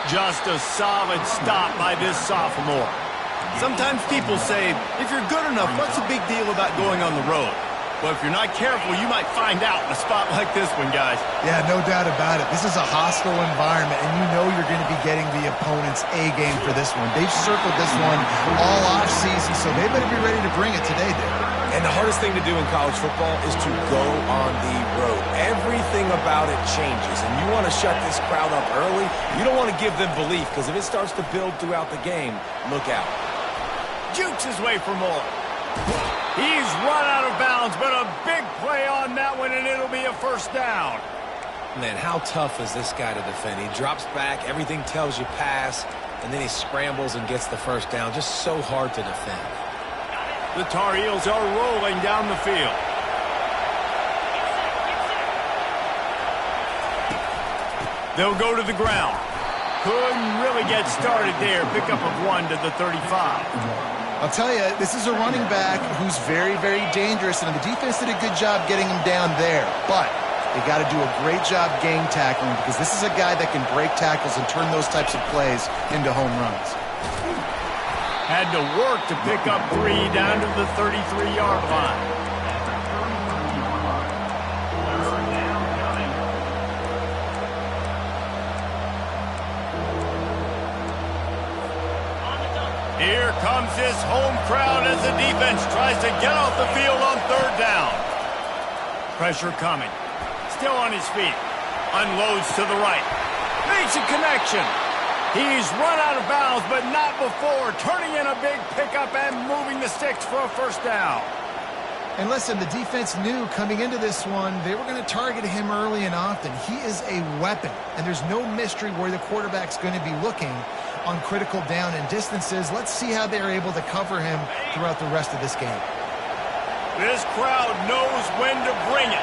Just a solid stop by this sophomore. Sometimes people say, if you're good enough, what's the big deal about going on the road? Well, if you're not careful, you might find out in a spot like this one, guys. Yeah, no doubt about it. This is a hostile environment, and you know you're going to be getting the opponent's A-game for this one. They've circled this one all off-season, so they better be ready to bring it today, Dave. And the hardest thing to do in college football is to go on the road. Everything about it changes, and you want to shut this crowd up early. You don't want to give them belief, because if it starts to build throughout the game, look out. Jukes his way for more. He's run out of bounds, but a big play on that one, and it'll be a first down. Man, how tough is this guy to defend? He drops back, everything tells you pass, and then he scrambles and gets the first down. Just so hard to defend. The Tar Heels are rolling down the field. They'll go to the ground. Couldn't really get started there. Pickup of 1 to the 35. I'll tell you, this is a running back who's very, very dangerous, and the defense did a good job getting him down there. But they got to do a great job gang tackling, because this is a guy that can break tackles and turn those types of plays into home runs. Had to work to pick up 3 down to the 33-yard line. Here comes this home crowd as the defense tries to get off the field on 3rd down. Pressure coming. Still on his feet. Unloads to the right. Makes a connection. He's run out of bounds, but not before. Turning in a big pickup and moving the sticks for a first down. And listen, the defense knew coming into this one, they were going to target him early and often. He is a weapon, and there's no mystery where the quarterback's going to be looking on critical down and distances. Let's see how they're able to cover him throughout the rest of this game. This crowd knows when to bring it.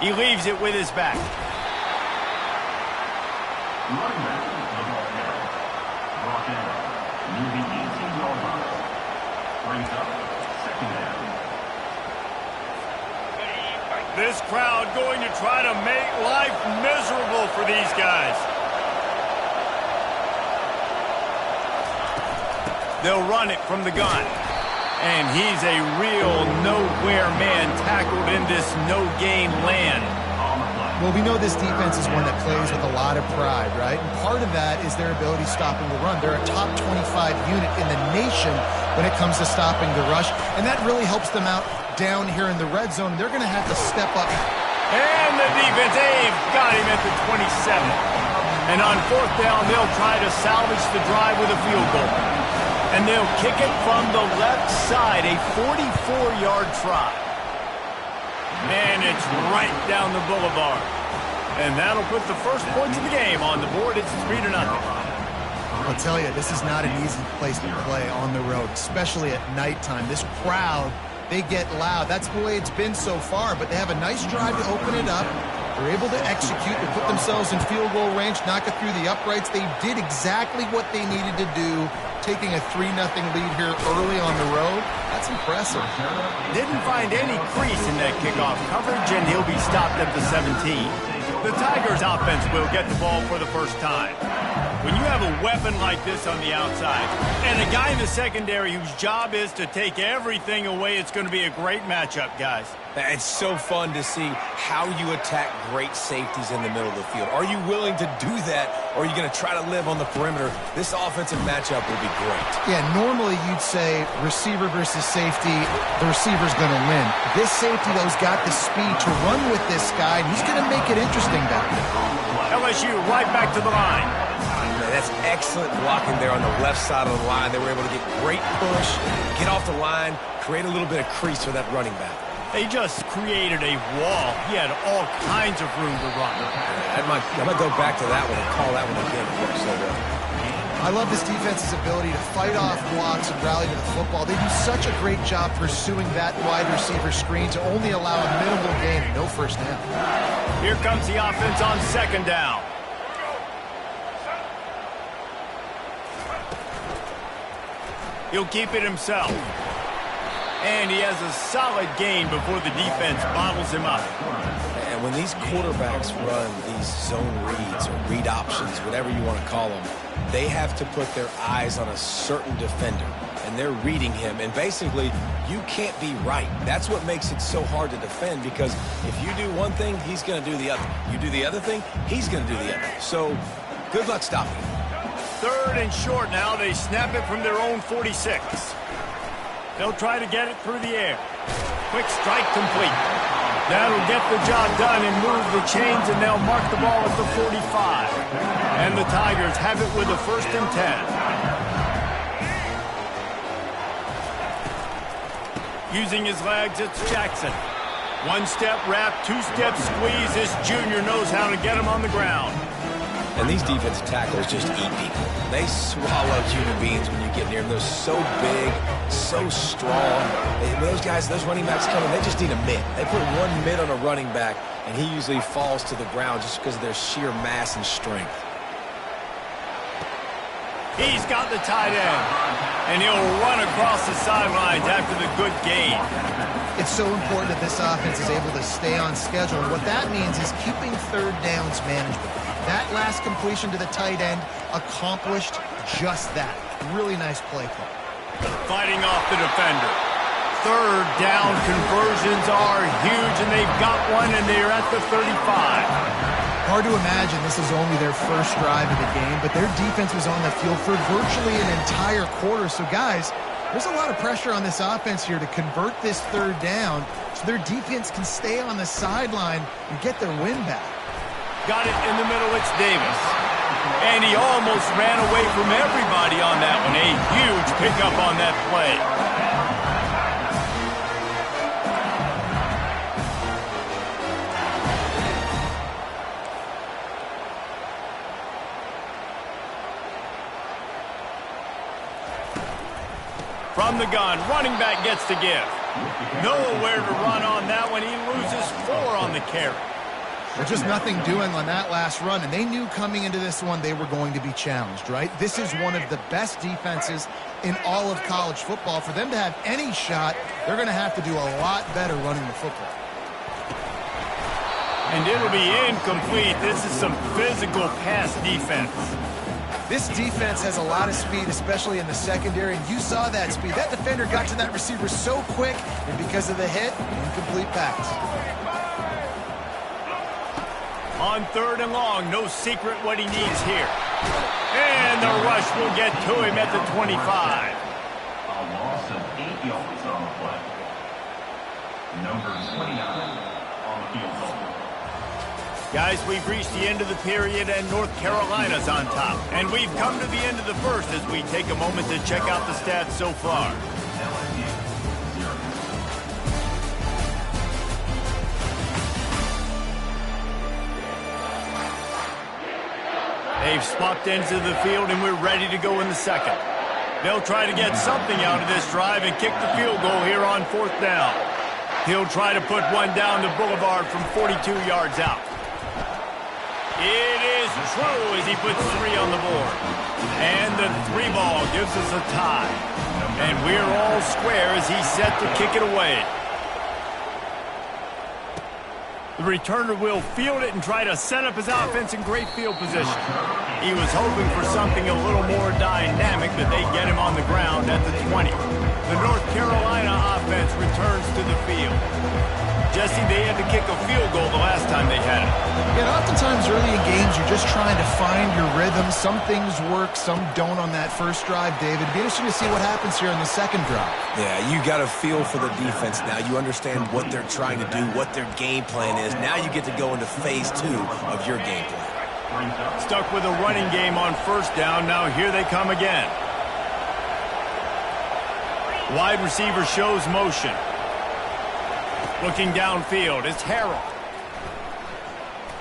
He leaves it with his back. This crowd going to try to make life miserable for these guys. They'll run it from the gun. And he's a real nowhere man tackled in this no-gain land. Well, we know this defense is one that plays with a lot of pride, right? And part of that is their ability stopping the run. They're a top 25 unit in the nation when it comes to stopping the rush, and that really helps them out down here in the red zone. They're going to have to step up. And the defense, they've got him at the 27. And on 4th down, they'll try to salvage the drive with a field goal. And they'll kick it from the left side, a 44-yard try. And it's right down the boulevard. And that'll put the first points of the game on the board. It's 3-0. I'll tell you, this is not an easy place to play on the road, especially at nighttime. This crowd, they get loud. That's the way it's been so far, but they have a nice drive to open it up. They're able to execute, to put themselves in field goal range, knock it through the uprights. They did exactly what they needed to do, taking a 3-0 lead here early on the road. That's impressive. Didn't find any crease in that kickoff coverage, and he'll be stopped at the 17. The Tigers offense will get the ball for the first time. When you have a weapon like this on the outside, and a guy in the secondary whose job is to take everything away, it's going to be a great matchup, guys. It's so fun to see how you attack great safeties in the middle of the field. Are you willing to do that, or are you going to try to live on the perimeter? This offensive matchup will be great. Yeah, normally you'd say receiver versus safety, the receiver's going to win. This safety, though, has got the speed to run with this guy, and he's going to make it interesting back there. LSU right back to the line. That's excellent blocking there on the left side of the line. They were able to get great push, get off the line, create a little bit of crease for that running back. They just created a wall. He had all kinds of room to run. I might go back to that one and call that one again. So I love this defense's ability to fight off blocks and rally to the football. They do such a great job pursuing that wide receiver screen to only allow a minimal gain and no first down. Here comes the offense on 2nd down. He'll keep it himself. And he has a solid gain before the defense bottles him up. And when these quarterbacks run these zone reads or read options, whatever you want to call them, they have to put their eyes on a certain defender. And they're reading him. And basically, you can't be right. That's what makes it so hard to defend, because if you do one thing, he's going to do the other. You do the other thing, he's going to do the other. So, good luck stopping. 3rd and short now. They snap it from their own 46. They'll try to get it through the air. Quick strike complete. That'll get the job done and move the chains, and they'll mark the ball at the 45. And the Tigers have it with a 1st and 10. Using his legs, it's Jackson. 1-step wrap, 2-step squeeze. This junior knows how to get him on the ground. And these defensive tackles just eat people. They swallow human beings when you get near them. They're so big, so strong. When those guys, those running backs come in, they just need a mid. They put one mid on a running back, and he usually falls to the ground just because of their sheer mass and strength. He's got the tight end, and he'll run across the sidelines after the good gain. It's so important that this offense is able to stay on schedule, and what that means is keeping 3rd downs manageable. That last completion to the tight end accomplished just that. Really nice play call. Fighting off the defender. 3rd down conversions are huge, and they've got one, and they're at the 35. Hard to imagine this is only their first drive of the game, but their defense was on the field for virtually an entire quarter. So, guys, there's a lot of pressure on this offense here to convert this 3rd down so their defense can stay on the sideline and get their win back. Got it in the middle, it's Davis. And he almost ran away from everybody on that one. A huge pickup on that play. From the gun, running back gets to give. Nowhere to run on that one. He loses 4 on the carry. There's just nothing doing on that last run, and they knew coming into this one they were going to be challenged, right? This is one of the best defenses in all of college football. For them to have any shot, they're going to have to do a lot better running the football. And it'll be incomplete. This is some physical pass defense. This defense has a lot of speed, especially in the secondary, and you saw that speed. That defender got to that receiver so quick, and because of the hit, incomplete pass. On 3rd and long, no secret what he needs here. And the rush will get to him at the 25. A loss of 8 yards on the play. Number 29 on the field goal. Guys, we've reached the end of the period, and North Carolina's on top. And we've come to the end of the 1st as we take a moment to check out the stats so far. They've swapped ends of the field, and we're ready to go in the 2nd. They'll try to get something out of this drive and kick the field goal here on 4th down. He'll try to put one down the boulevard from 42 yards out. It is true as he puts 3 on the board. And the 3 ball gives us a tie. And we're all square as he's set to kick it away. The returner will field it and try to set up his offense in great field position. He was hoping for something a little more dynamic, but they get him on the ground at the 20. The North Carolina offense returns to the field. Jesse, they had to kick a field goal the last time they had it. Yeah, oftentimes early in games, you're just trying to find your rhythm. Some things work, some don't on that first drive, David. It'd be interesting to see what happens here on the 2nd drive. Yeah, you got a feel for the defense now. You understand what they're trying to do, what their game plan is. Now you get to go into phase 2 of your game plan. Stuck with a running game on 1st down. Now here they come again. Wide receiver shows motion. Looking downfield, it's Harrell.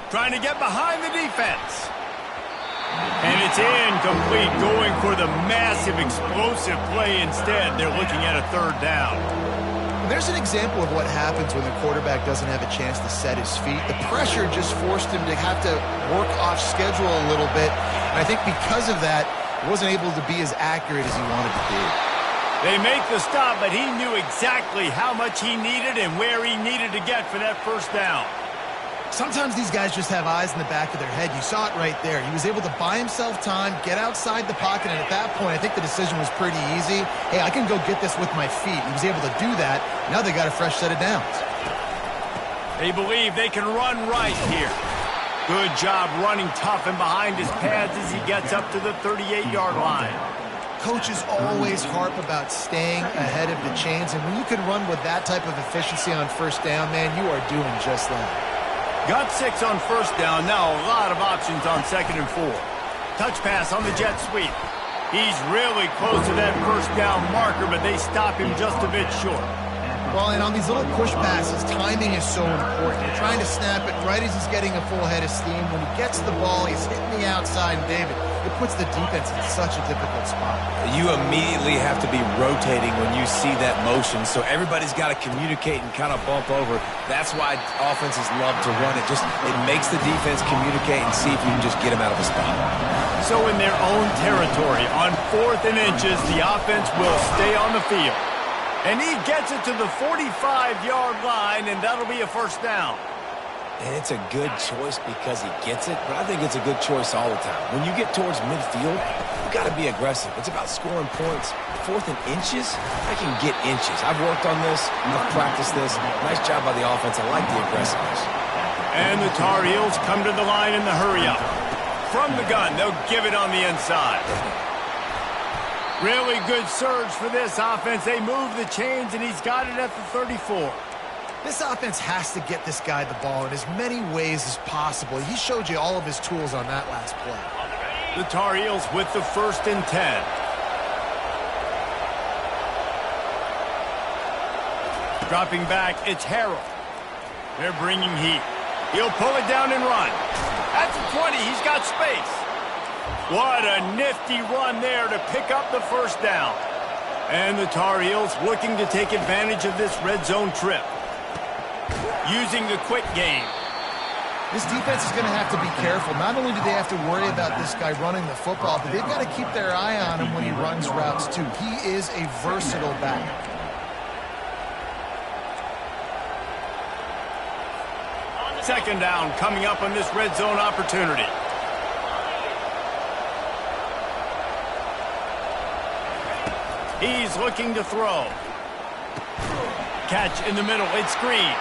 Trying to get behind the defense. And it's incomplete, going for the massive explosive play instead. They're looking at a 3rd down. There's an example of what happens when the quarterback doesn't have a chance to set his feet. The pressure just forced him to have to work off schedule a little bit. And I think because of that, he wasn't able to be as accurate as he wanted to be. They make the stop, but he knew exactly how much he needed and where he needed to get for that first down. Sometimes these guys just have eyes in the back of their head. You saw it right there. He was able to buy himself time, get outside the pocket, and at that point, I think the decision was pretty easy. Hey, I can go get this with my feet. He was able to do that. Now they got a fresh set of downs. They believe they can run right here. Good job running tough and behind his pads as he gets up to the 38-yard line. Coaches always harp about staying ahead of the chains, and when you can run with that type of efficiency on first down, man, you are doing just that. Got 6 on first down. Now a lot of options on 2nd and 4. Touch pass on the jet sweep. He's really close to that first down marker, but they stop him just a bit short. Well, and on these little push passes, timing is so important. You're trying to snap it right as he's getting a full head of steam. When he gets the ball, he's hitting the outside, and David, it puts the defense in such a difficult spot. You immediately have to be rotating when you see that motion, so everybody's got to communicate and kind of bump over. That's why offenses love to run it. It makes the defense communicate and see if you can just get him out of a spot. So in their own territory, on 4th and inches, the offense will stay on the field. And he gets it to the 45-yard line, and that'll be a first down. And it's a good choice because he gets it, but I think it's a good choice all the time. When you get towards midfield, you got to be aggressive. It's about scoring points. 4th and inches, I can get inches. I've worked on this. I've practiced this. Nice job by the offense. I like the aggressiveness. And the Tar Heels come to the line in the hurry-up. From the gun, they'll give it on the inside. Really good surge for this offense. They move the chains, and he's got it at the 34. This offense has to get this guy the ball in as many ways as possible. He showed you all of his tools on that last play. The Tar Heels with the 1st and 10. Dropping back, it's Harrell. They're bringing heat. He'll pull it down and run. At the 20, he's got space. What a nifty run there to pick up the first down. And the Tar Heels looking to take advantage of this red zone trip. Using the quick game. This defense is going to have to be careful. Not only do they have to worry about this guy running the football, but they've got to keep their eye on him when he runs routes too. He is a versatile back. Second down coming up on this red zone opportunity. He's looking to throw. Catch in the middle. It's Green.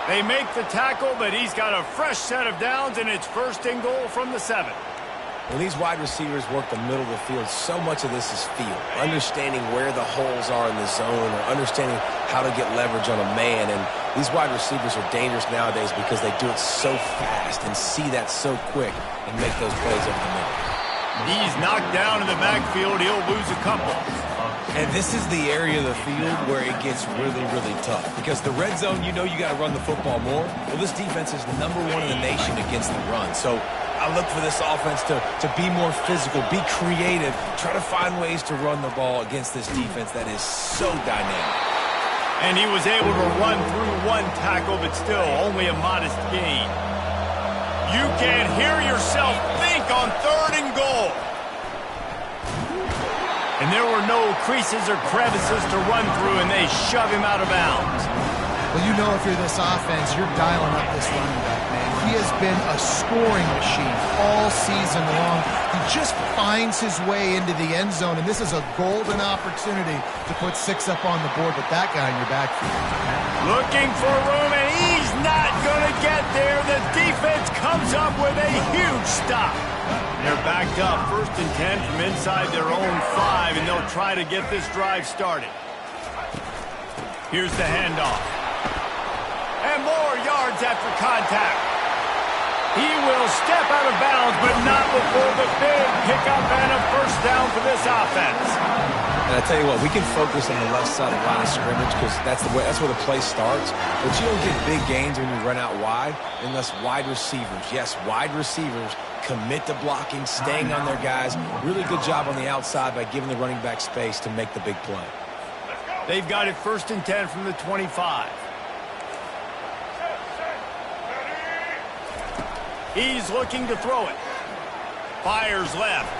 They make the tackle, but he's got a fresh set of downs, and it's 1st and goal from the 7. When these wide receivers work the middle of the field, so much of this is feel. Understanding where the holes are in the zone or understanding how to get leverage on a man. And these wide receivers are dangerous nowadays because they do it so fast and see that so quick and make those plays over the middle. He's knocked down in the backfield. He'll lose a couple. And this is the area of the field where it gets really, really tough. Because the red zone, you know you got to run the football more. Well, this defense is #1 in the nation against the run. So I look for this offense to be more physical, be creative, try to find ways to run the ball against this defense that is so dynamic. And he was able to run through one tackle, but still only a modest gain. You can hear yourself think on 3rd and goal. And there were no creases or crevices to run through, and they shove him out of bounds. Well, you know if you're this offense, you're dialing up this running back, man. He has been a scoring machine all season long. He just finds his way into the end zone, and this is a golden opportunity to put 6 up on the board with that guy in your backfield. Looking for room, and he's not going to get there. The defense comes up with a huge stop. They're backed up 1st and 10 from inside their own 5, and they'll try to get this drive started. Here's the handoff. And more yards after contact. He will step out of bounds, but not before the big pickup and a first down for this offense. And I tell you what, we can focus on the left side of the line of scrimmage because that's where the play starts. But you don't get big gains when you run out wide unless wide receivers, yes, wide receivers, commit to blocking, staying on their guys. Really good job on the outside by giving the running back space to make the big play. They've got it 1st and 10 from the 25. He's looking to throw it. Fires left.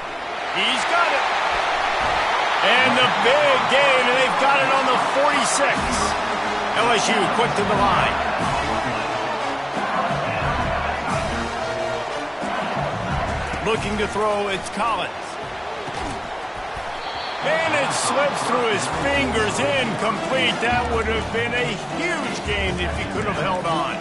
He's got it. And the big gain, and they've got it on the 46. LSU quick to the line. Looking to throw, it's Collins. And it slips through his fingers, incomplete. That would have been a huge gain if he could have held on.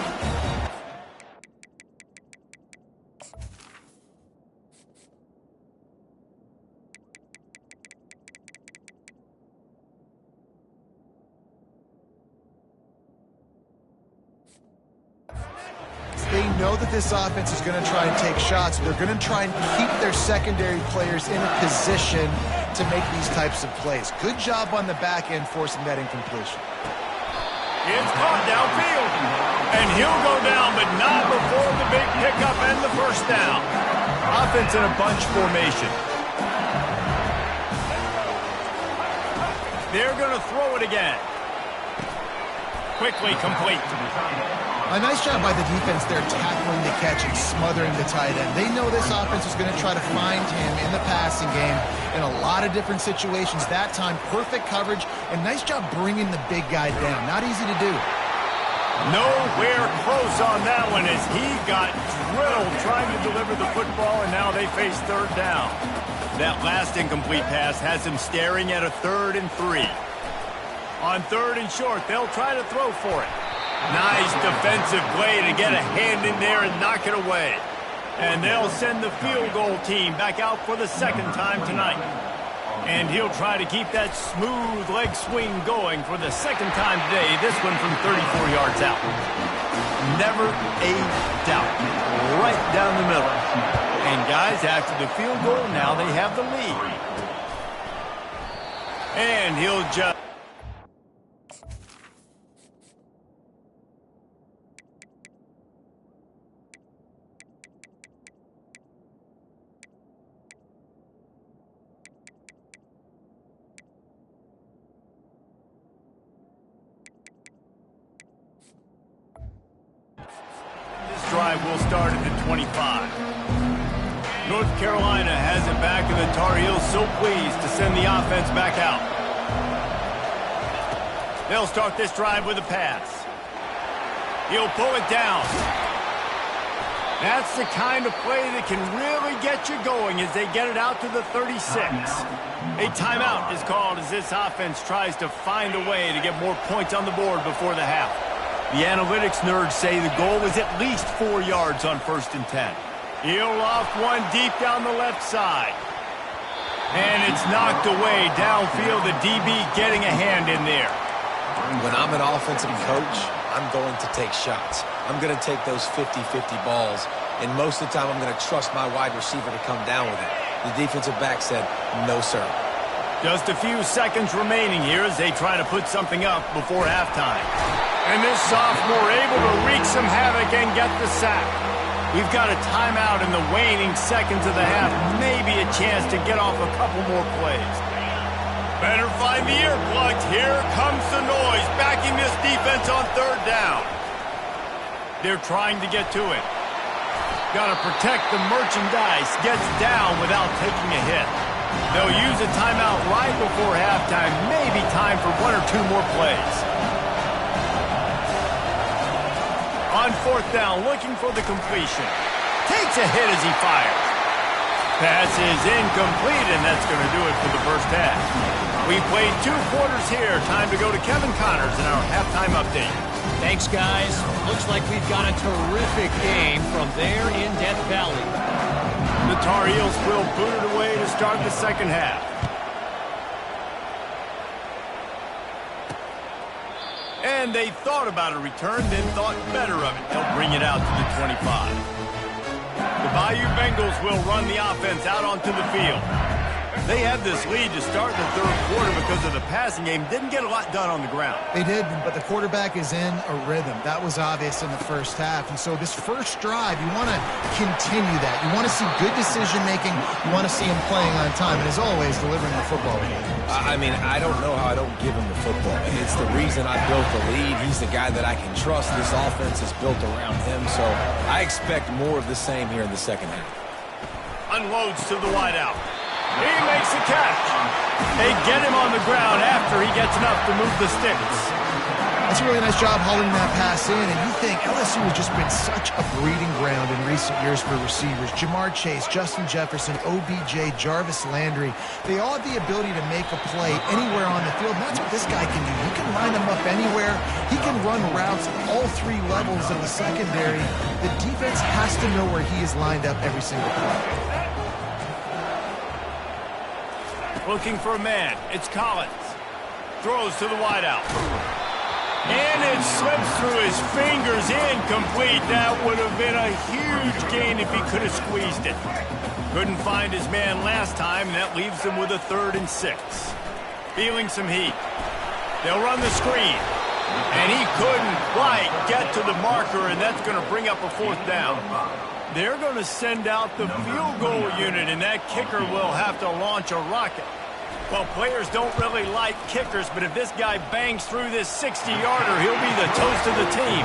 They know that this offense is going to try and take shots. They're going to try and keep their secondary players in a position to make these types of plays. Good job on the back end forcing that incompletion. It's caught downfield. And he'll go down, but not before the big pickup and the first down. Offense in a bunch formation. They're going to throw it again. Quickly complete. A nice job by the defense there tackling the catch and smothering the tight end. They know this offense is going to try to find him in the passing game in a lot of different situations. That time, perfect coverage, and nice job bringing the big guy down. Not easy to do. Nowhere close on that one as he got drilled trying to deliver the football, and now they face third down. That last incomplete pass has him staring at a 3rd and 3. On 3rd and short, they'll try to throw for it. Nice defensive play to get a hand in there and knock it away. And they'll send the field goal team back out for the second time tonight. And he'll try to keep that smooth leg swing going for the second time today, this one from 34 yards out. Never a doubt. Right down the middle. And guys, after the field goal, now they have the lead. And he'll just... drive will start at the 25. North Carolina has it back, and the Tar Heels so pleased to send the offense back out. They'll start this drive with a pass. He'll pull it down. That's the kind of play that can really get you going as they get it out to the 36. A timeout is called as this offense tries to find a way to get more points on the board before the half. The analytics nerds say the goal is at least 4 yards on 1st and 10. He'll loft one deep down the left side. And it's knocked away downfield, the DB getting a hand in there. When I'm an offensive coach, I'm going to take shots. I'm going to take those 50-50 balls, and most of the time I'm going to trust my wide receiver to come down with it. The defensive back said, no, sir. Just a few seconds remaining here as they try to put something up before halftime. And this sophomore able to wreak some havoc and get the sack. We've got a timeout in the waning seconds of the half. Maybe a chance to get off a couple more plays. Better find the earplugs. Here comes the noise, backing this defense on 3rd down. They're trying to get to it. Got to protect the merchandise. Gets down without taking a hit. They'll use a timeout right before halftime. Maybe time for 1 or 2 more plays. On 4th down, looking for the completion. Takes a hit as he fires. Pass is incomplete, and that's going to do it for the first half. We played 2 quarters here. Time to go to Kevin Connors in our halftime update. Thanks, guys. Looks like we've got a terrific game from there in Death Valley. The Tar Heels will boot it away to start the second half. And they thought about a return, then thought better of it. They'll bring it out to the 25. The Bayou Bengals will run the offense out onto the field. They had this lead to start the 3rd quarter because of the passing game. Didn't get a lot done on the ground. They did, but the quarterback is in a rhythm. That was obvious in the first half. And so this first drive, you want to continue that. You want to see good decision-making. You want to see him playing on time. And as always, delivering the football. I mean, I don't know how I don't give him the football. It's the reason I built the lead. He's the guy that I can trust. This offense is built around him. So I expect more of the same here in the second half. Unloads to the wideout. He makes the catch. They get him on the ground after he gets enough to move the sticks. That's a really nice job hauling that pass in, and you think LSU has just been such a breeding ground in recent years for receivers. Jamar Chase, Justin Jefferson, OBJ, Jarvis Landry, they all have the ability to make a play anywhere on the field, and that's what this guy can do. You can line him up anywhere. He can run routes at all three levels of the secondary. The defense has to know where he is lined up every single play. Looking for a man. It's Collins. Throws to the wideout. And it slips through his fingers, incomplete. That would have been a huge gain if he could have squeezed it. Couldn't find his man last time, and that leaves him with a 3rd and 6. Feeling some heat. They'll run the screen. And he couldn't quite get to the marker, and that's going to bring up a 4th down. They're going to send out the field goal unit, and that kicker will have to launch a rocket. Well, players don't really like kickers, but if this guy bangs through this 60-yarder, he'll be the toast of the team.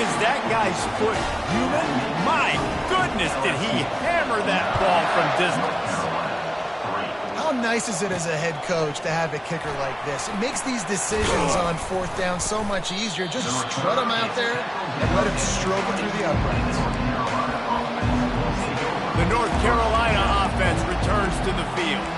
Is that guy's foot human? My goodness, did he hammer that ball from distance. How nice is it as a head coach to have a kicker like this? It makes these decisions on 4th down so much easier. Just strut him out there and let him stroke it through the uprights. The North Carolina offense returns to the field.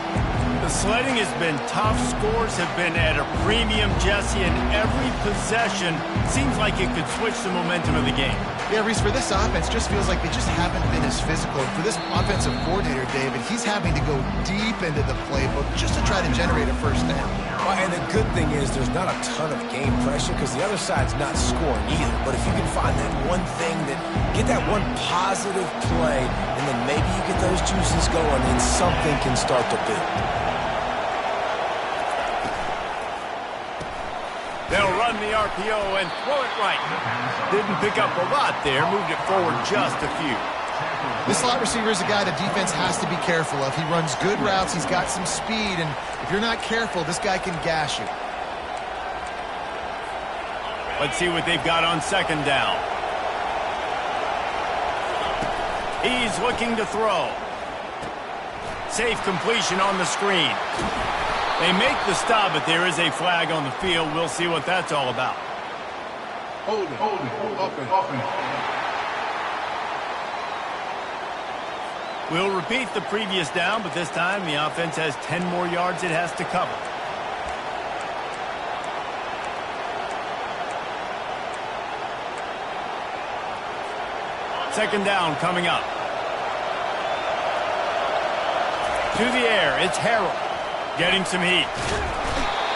The sledding has been tough. Scores have been at a premium, Jesse, and every possession seems like it could switch the momentum of the game. Yeah, Reese, for this offense, just feels like they just haven't been as physical. For this offensive coordinator, David, he's having to go deep into the playbook just to try to generate a 1st down. Well, and the good thing is there's not a ton of game pressure because the other side's not scoring either. But if you can find that one thing, get that one positive play, and then maybe you get those juices going and something can start to build. They'll run the RPO and throw it right. Didn't pick up a lot there, moved it forward just a few. This slot receiver is a guy the defense has to be careful of. He runs good routes, he's got some speed, and if you're not careful, this guy can gash you. Let's see what they've got on 2nd down. He's looking to throw. Safe completion on the screen. They make the stop, but there is a flag on the field. We'll see what that's all about. Hold it, open. We'll repeat the previous down, but this time the offense has 10 more yards it has to cover. Second down coming up. To the air, it's Harrell. Getting some heat.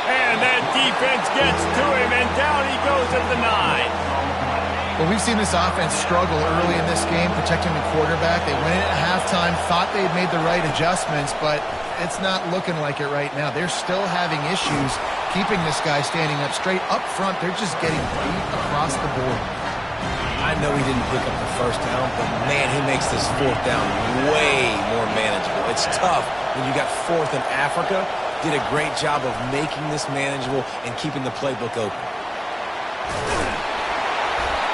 And that defense gets to him, and down he goes at the 9. Well, we've seen this offense struggle early in this game, protecting the quarterback. They went in at halftime, thought they'd made the right adjustments, but it's not looking like it right now. They're still having issues keeping this guy standing up straight. Up front, they're just getting beat across the board. I know he didn't pick up the 1st down, but man, he makes this 4th down way more manageable. It's tough when you got 4th in Africa. Did a great job of making this manageable and keeping the playbook open.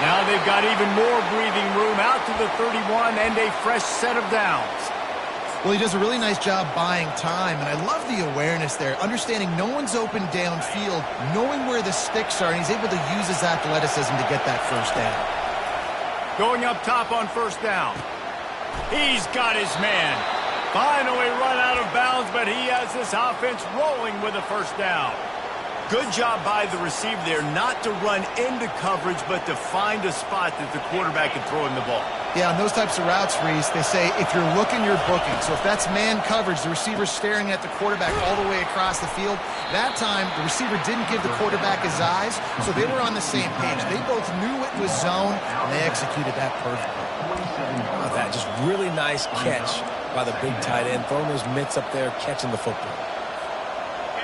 Now they've got even more breathing room out to the 31 and a fresh set of downs. Well, he does a really nice job buying time, and I love the awareness there, understanding no one's open downfield, knowing where the sticks are, and he's able to use his athleticism to get that 1st down. Going up top on 1st down. He's got his man. Finally run out of bounds, but he has this offense rolling with a 1st down. Good job by the receiver there not to run into coverage, but to find a spot that the quarterback can throw him the ball. Yeah, on those types of routes, Reese, they say if you're looking, you're booking. So if that's man coverage, the receiver's staring at the quarterback all the way across the field. That time, the receiver didn't give the quarterback his eyes, so they were on the same page. They both knew it was zone, and they executed that perfectly. Oh, that just really nice catch by the big tight end, throwing those mitts up there, catching the football.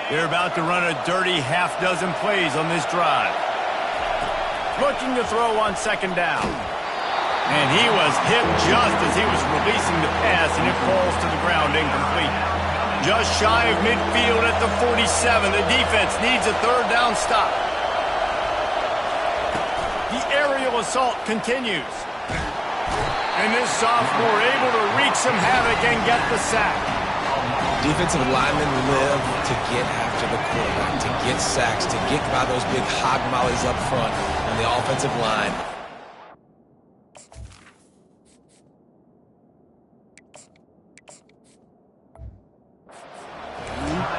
They're about to run a dirty half-dozen plays on this drive. Looking to throw on 2nd down. And he was hit just as he was releasing the pass, and it falls to the ground incomplete. Just shy of midfield at the 47. The defense needs a 3rd down stop. The aerial assault continues. And this sophomore able to wreak some havoc and get the sack. Defensive linemen live to get after the quarterback, to get sacks, to get by those big hog mollies up front on the offensive line.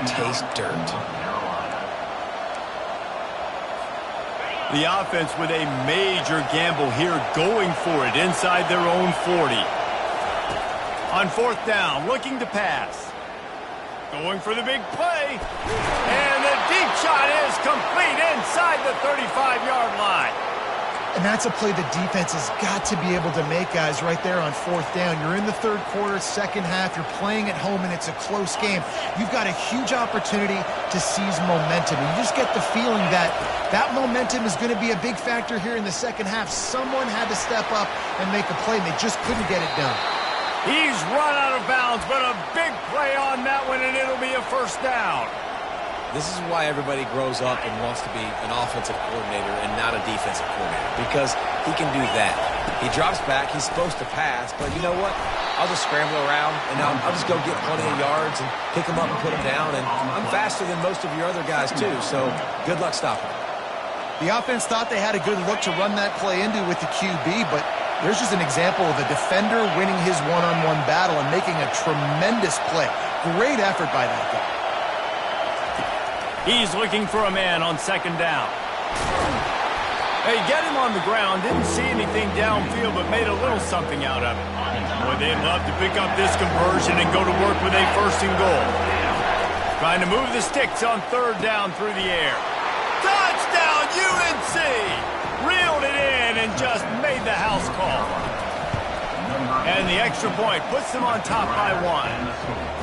You taste dirt. The offense with a major gamble here, going for it inside their own 40. On fourth down, looking to pass. Going for the big play. And the deep shot is complete inside the 35-yard line. And that's a play the defense has got to be able to make, guys, right there on fourth down. You're in the third quarter, second half. You're playing at home, and it's a close game. You've got a huge opportunity to seize momentum. And you just get the feeling that that momentum is going to be a big factor here in the second half. Someone had to step up and make a play, and they just couldn't get it done. He's run out of bounds, but a big play on that one, and it'll be a first down. This is why everybody grows up and wants to be an offensive coordinator and not a defensive coordinator, because he can do that. He drops back. He's supposed to pass, but you know what? I'll just scramble around, and I'll just go get plenty of yards and pick them up and put them down, and I'm faster than most of your other guys, too, so good luck stopping. The offense thought they had a good look to run that play into with the QB, but there's just an example of a defender winning his one-on-one battle and making a tremendous play. Great effort by that guy. He's looking for a man on second down. They get him on the ground, didn't see anything downfield, but made a little something out of it. Boy, they'd love to pick up this conversion and go to work with a first and goal. Trying to move the sticks on third down through the air. Touchdown, UNC! Reeled it in and just made the house call. And the extra point puts them on top by one.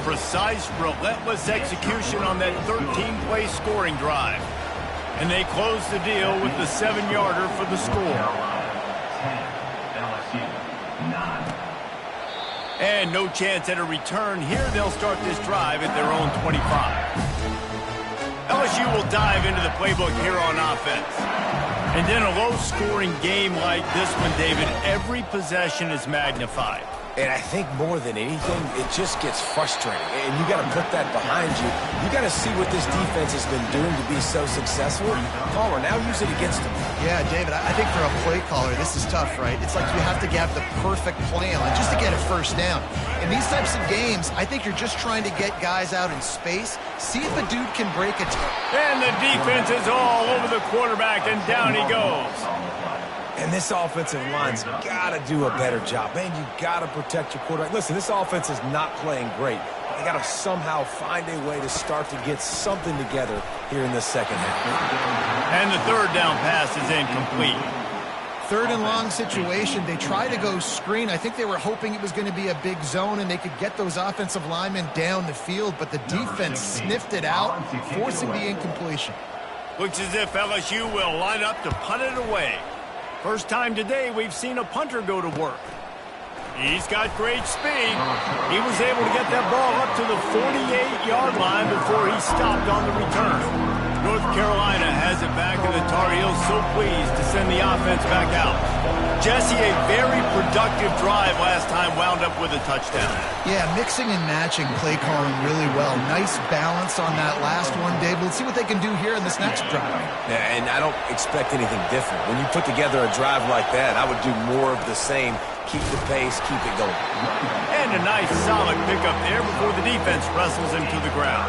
Precise, relentless execution on that 13-play scoring drive. And they close the deal with the 7-yarder for the score. 10, LSU, 9. And no chance at a return here. They'll start this drive at their own 25. LSU will dive into the playbook here on offense. And in a low-scoring game like this one, David, every possession is magnified. And I think more than anything, it just gets frustrating. And you got to put that behind you. You got to see what this defense has been doing to be so successful. Caller, now use it against them. Yeah, David, I think for a play caller, this is tough, right? It's like you have to have the perfect plan just to get a first down. In these types of games, I think you're just trying to get guys out in space, see if a dude can break a And the defense is all over the quarterback, and down he goes. And this offensive line's got to do a better job. Man, you got to protect your quarterback. Listen, this offense is not playing great. They got to somehow find a way to start to get something together here in the second half. And the third down pass is incomplete. third and long situation. They try to go screen. I think they were hoping it was going to be a big zone and they could get those offensive linemen down the field, but the defense sniffed it out, forcing the incompletion. Looks as if LSU will line up to punt it away. First time today we've seen a punter go to work. He's got great speed. He was able to get that ball up to the 48-yard line before he stopped on the return. North Carolina has it back, and the Tar Heels so pleased to send the offense back out. Jesse, a very productive drive last time wound up with a touchdown. Yeah, mixing and matching play calling really well. Nice balance on that last one, Dave. Let's see what they can do here in this next drive. Yeah, and I don't expect anything different. When you put together a drive like that, I would do more of the same. Keep the pace, keep it going. And a nice solid pickup there before the defense wrestles him to the ground.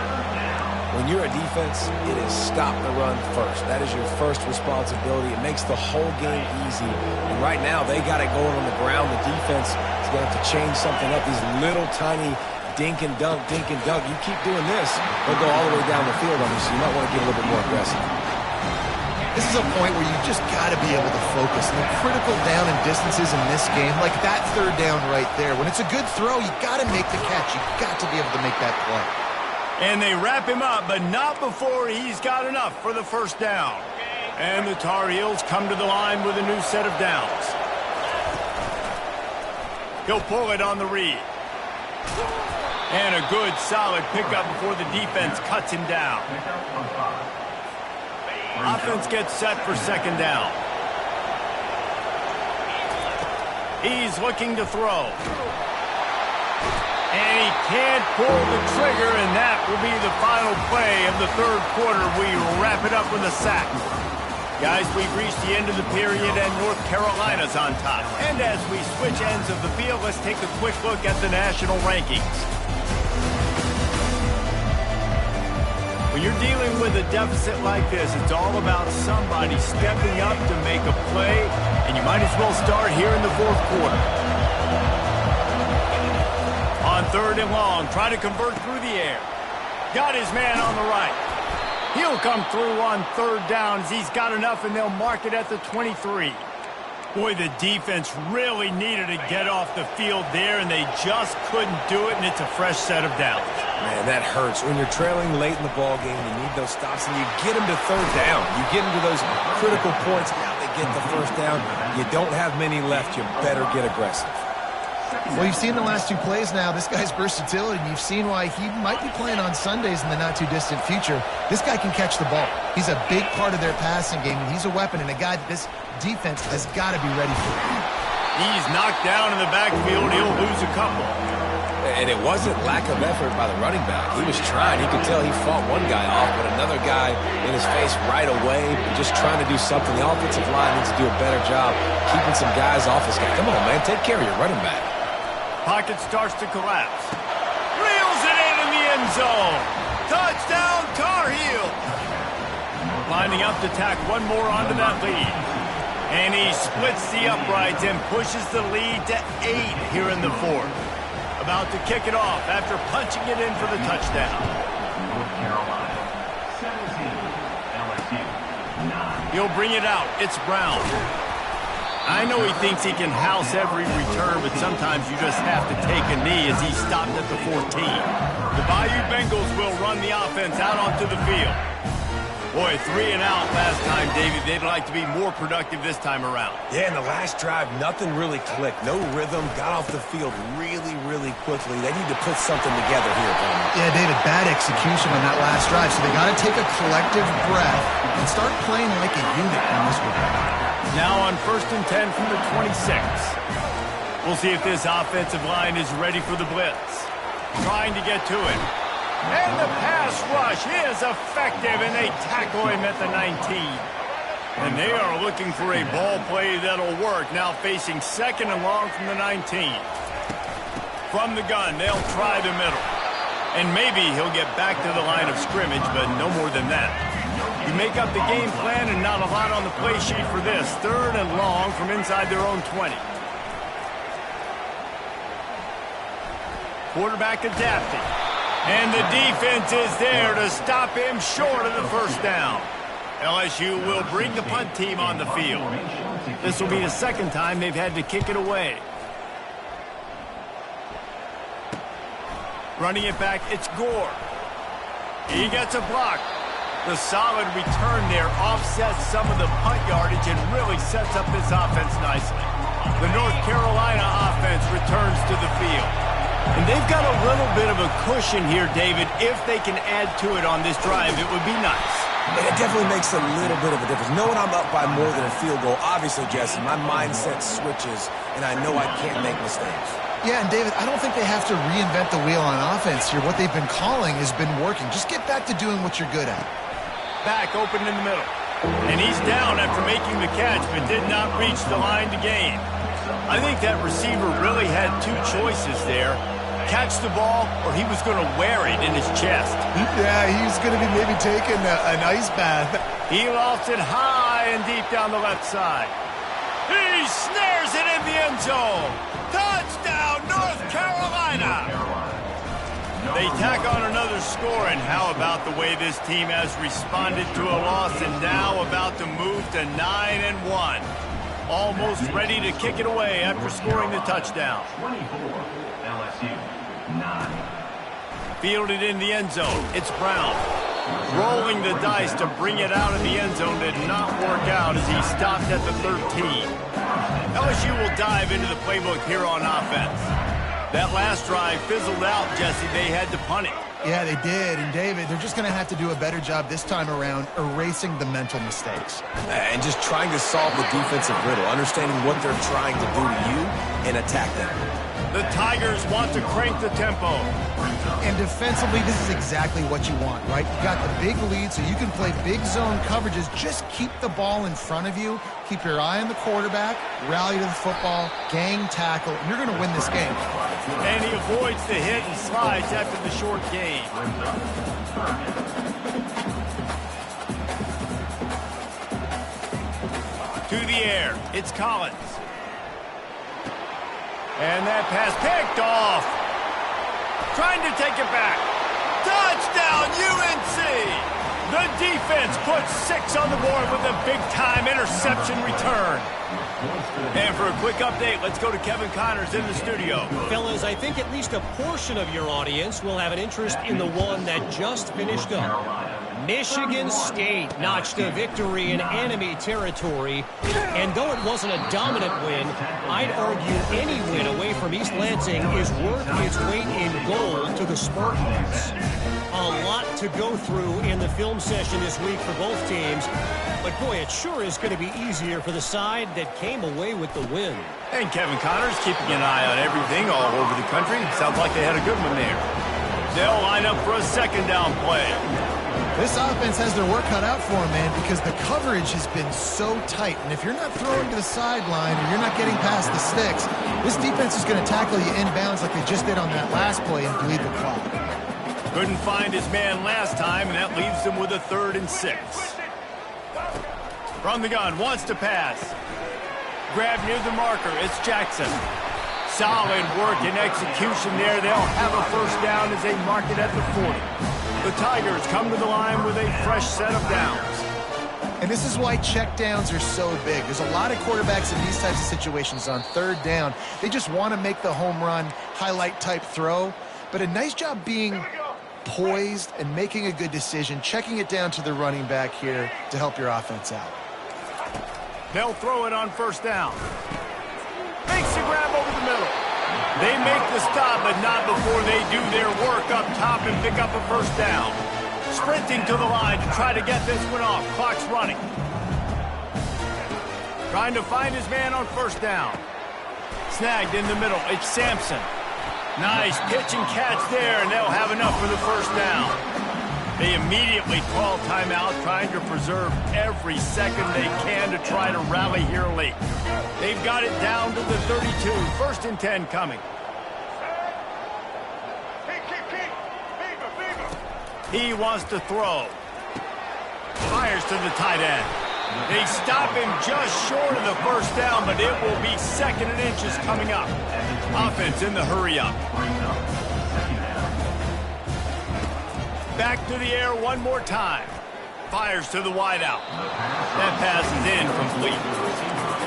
When you're a defense, it is stop the run first. That is your first responsibility. It makes the whole game easy. And right now, they got it going on the ground. The defense is going to have to change something up. These little tiny dink and dunk, dink and dunk. You keep doing this, they'll go all the way down the field on you, so you might want to get a little bit more aggressive. This is a point where you just got to be able to focus. And the critical down and distances in this game, like that third down right there, when it's a good throw, you got to make the catch. You got to be able to make that play. And they wrap him up, but not before he's got enough for the first down. And the Tar Heels come to the line with a new set of downs. He'll pull it on the read. And a good, solid pickup before the defense cuts him down. Offense gets set for second down. He's looking to throw. And he can't pull the trigger, and that will be the final play of the third quarter. We wrap it up with a sack. Guys, we've reached the end of the period, and North Carolina's on top. And as we switch ends of the field, let's take a quick look at the national rankings. When you're dealing with a deficit like this, it's all about somebody stepping up to make a play, and you might as well start here in the fourth quarter. On third and long, trying to convert through the air. Got his man on the right. He'll come through on third down as he's got enough, and they'll mark it at the 23. Boy, the defense really needed to get off the field there, and they just couldn't do it, and it's a fresh set of downs. Man, that hurts. When you're trailing late in the ball game, you need those stops, and you get them to third down. You get them to those critical points. Now they get the first down. You don't have many left. You better get aggressive. Well, you've seen the last two plays now. This guy's versatility, and you've seen why he might be playing on Sundays in the not-too-distant future. This guy can catch the ball. He's a big part of their passing game, and he's a weapon and a guy that this defense has got to be ready for. He's knocked down in the backfield. He'll lose a couple. And it wasn't lack of effort by the running back. He was trying. You could tell he fought one guy off, but another guy in his face right away, just trying to do something. The offensive line needs to do a better job keeping some guys off his guy. Come on, man. Take care of your running back. Pocket starts to collapse. Reels it in the end zone. Touchdown, Tar Heels. Lining up to tack one more onto that lead. And he splits the uprights and pushes the lead to 8 here in the fourth. About to kick it off after punching it in for the touchdown. North Carolina, 17. LSU, 9. He'll bring it out. It's Brown. I know he thinks he can house every return, but sometimes you just have to take a knee as he stopped at the 14. The Bayou Bengals will run the offense out onto the field. Boy, 3 and out last time, David. They'd like to be more productive this time around. Yeah, in the last drive, nothing really clicked. No rhythm. Got off the field really, really quickly. They need to put something together here, Palmer. Yeah, David, bad execution on that last drive, so they got to take a collective breath and start playing like a unit on this one. Now on 1st and 10 from the 26. We'll see if this offensive line is ready for the blitz. Trying to get to it. And the pass rush is effective, and they tackle him at the 19. And they are looking for a ball play that'll work. Now facing 2nd and long from the 19. From the gun, they'll try the middle. And maybe he'll get back to the line of scrimmage, but no more than that. You make up the game plan and not a lot on the play sheet for this. 3rd and long from inside their own 20. Quarterback adapting. And the defense is there to stop him short of the first down. LSU will bring the punt team on the field. This will be the 2nd time they've had to kick it away. Running it back, it's Gore. He gets a block. The solid return there offsets some of the punt yardage and really sets up this offense nicely. The North Carolina offense returns to the field. And they've got a little bit of a cushion here, David. If they can add to it on this drive, it would be nice. And it definitely makes a little bit of a difference. Knowing I'm up by more than a field goal, obviously, Jesse, my mindset switches, and I know I can't make mistakes. Yeah, and David, I don't think they have to reinvent the wheel on offense here. What they've been calling has been working. Just get back to doing what you're good at. Back open in the middle. And he's down after making the catch, but did not reach the line to gain. I think that receiver really had 2 choices there. Catch the ball, or he was going to wear it in his chest. Yeah, he's going to be maybe taking an ice bath. He lofts it high and deep down the left side. He snares it in the end zone. Touchdown, North Carolina. They tack on another score, and how about the way this team has responded to a loss and now about to move to 9-1. Almost ready to kick it away after scoring the touchdown. 24, LSU, 9. Fielded in the end zone. It's Brown. Rolling the dice to bring it out of the end zone did not work out as he stopped at the 13. LSU will dive into the playbook here on offense. That last drive fizzled out, Jesse. They had to punt it. Yeah, they did. And, David, they're just going to have to do a better job this time around erasing the mental mistakes. And just trying to solve the defensive riddle, understanding what they're trying to do to you and attack them. The Tigers want to crank the tempo. And defensively, this is exactly what you want, right? You got the big lead, so you can play big zone coverages. Just keep the ball in front of you. Keep your eye on the quarterback, rally to the football, gang tackle, and you're going to win this game. And he avoids the hit and slides after the short gain. To the air, it's Collins. And that pass picked off. Trying to take it back. Touchdown, UNC! The defense puts 6 on the board with a big-time interception return. And for a quick update, let's go to Kevin Connors in the studio. Fellas, I think at least a portion of your audience will have an interest in the one that just finished up. Michigan State notched a victory in enemy territory, and though it wasn't a dominant win, I'd argue any win away from East Lansing is worth its weight in gold to the Spartans. A lot to go through in the film session this week for both teams, but boy, it sure is going to be easier for the side that came away with the win. And Kevin Connors keeping an eye on everything all over the country. Sounds like they had a good one there. They'll line up for a second down play. This offense has their work cut out for them, man, because the coverage has been so tight. And if you're not throwing to the sideline or you're not getting past the sticks, this defense is going to tackle you inbounds like they just did on that last play and bleed the clock. Couldn't find his man last time, and that leaves him with a 3rd and 6. From the gun, wants to pass. Grab near the marker, it's Jackson. Solid work and execution there. They'll have a first down as they mark it at the 40. The Tigers come to the line with a fresh set of downs. And this is why check downs are so big. There's a lot of quarterbacks in these types of situations on 3rd down. They just want to make the home run, highlight type throw. But a nice job being poised and making a good decision, checking it down to the running back here to help your offense out. They'll throw it on first down. Makes the grab over the middle. They make the stop, but not before they do their work up top and pick up a first down. Sprinting to the line to try to get this one off. Clock's running. Trying to find his man on first down. Snagged in the middle. It's Sampson. Nice pitch and catch there, and they'll have enough for the first down. They immediately call timeout, trying to preserve every second they can to try to rally here late. They've got it down to the 32. 1st and 10 coming. He wants to throw. Fires to the tight end. They stop him just short of the first down, but it will be 2nd and inches coming up. Offense in the hurry up. Back to the air one more time. Fires to the wideout. That pass is incomplete.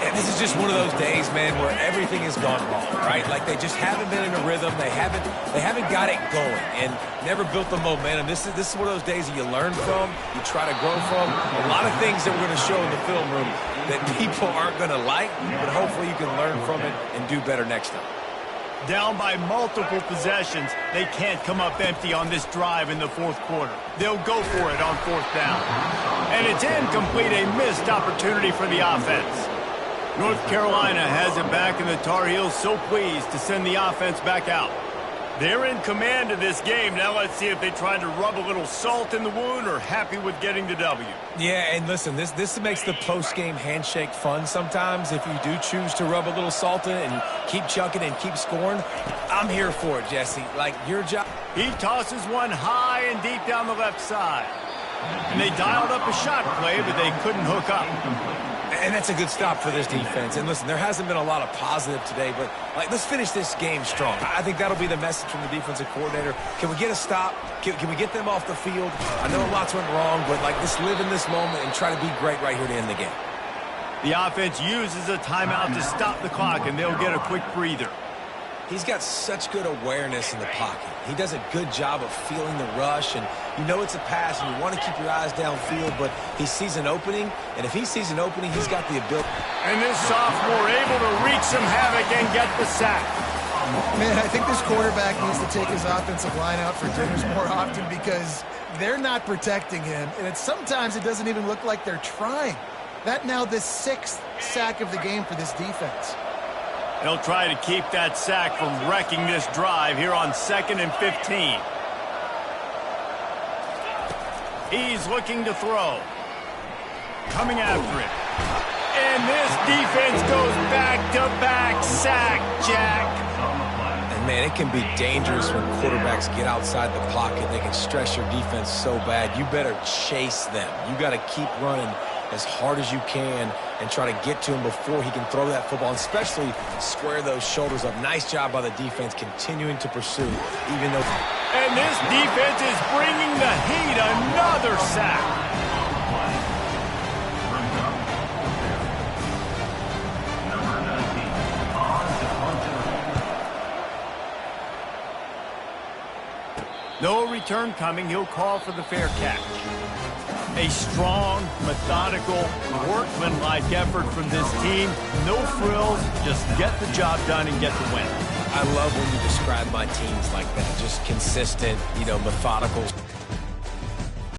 And this is just one of those days, man, where everything has gone wrong, right? Like they just haven't been in a rhythm. They haven't got it going and never built the momentum. This is one of those days that you learn from, you try to grow from. A lot of things that we're going to show in the film room that people aren't going to like, but hopefully you can learn from it and do better next time. Down by multiple possessions, they can't come up empty on this drive in the 4th quarter. They'll go for it on 4th down. And it's incomplete, a missed opportunity for the offense. North Carolina has it back, and the Tar Heels so pleased to send the offense back out. They're in command of this game. Now let's see if they try to rub a little salt in the wound or happy with getting the W. Yeah, and listen, this makes the post-game handshake fun sometimes. If you do choose to rub a little salt in and keep chucking and keep scoring, I'm here for it, Jesse. Like, your job. He tosses one high and deep down the left side. And they dialed up a shot play, but they couldn't hook up. And that's a good stop for this defense. And listen, there hasn't been a lot of positive today, but like, let's finish this game strong. I think that'll be the message from the defensive coordinator. Can we get a stop? Can we get them off the field? I know lots went wrong, but like, let's live in this moment and try to be great right here to end the game. The offense uses a timeout to stop the clock, and they'll get a quick breather. He's got such good awareness in the pocket. He does a good job of feeling the rush, and you know it's a pass, and you want to keep your eyes downfield, but he sees an opening, and if he sees an opening, he's got the ability. And this sophomore able to wreak some havoc and get the sack. Man, I think this quarterback needs to take his offensive line out for dinners more often because they're not protecting him, and sometimes it doesn't even look like they're trying. That now the 6th sack of the game for this defense. They'll try to keep that sack from wrecking this drive here on 2nd and 15. He's looking to throw. Coming after it. And this defense goes back-to-back sack, Jack. And, man, it can be dangerous when quarterbacks get outside the pocket. They can stress your defense so bad. You better chase them. You got to keep running as hard as you can and try to get to him before he can throw that football, and especially square those shoulders up. Nice job by the defense continuing to pursue, even though... And this defense is bringing the heat. Another sack. No return coming. He'll call for the fair catch. A strong, methodical, workmanlike effort from this team. No frills. Just get the job done and get the win. I love when you describe my teams like that. Just consistent, methodical.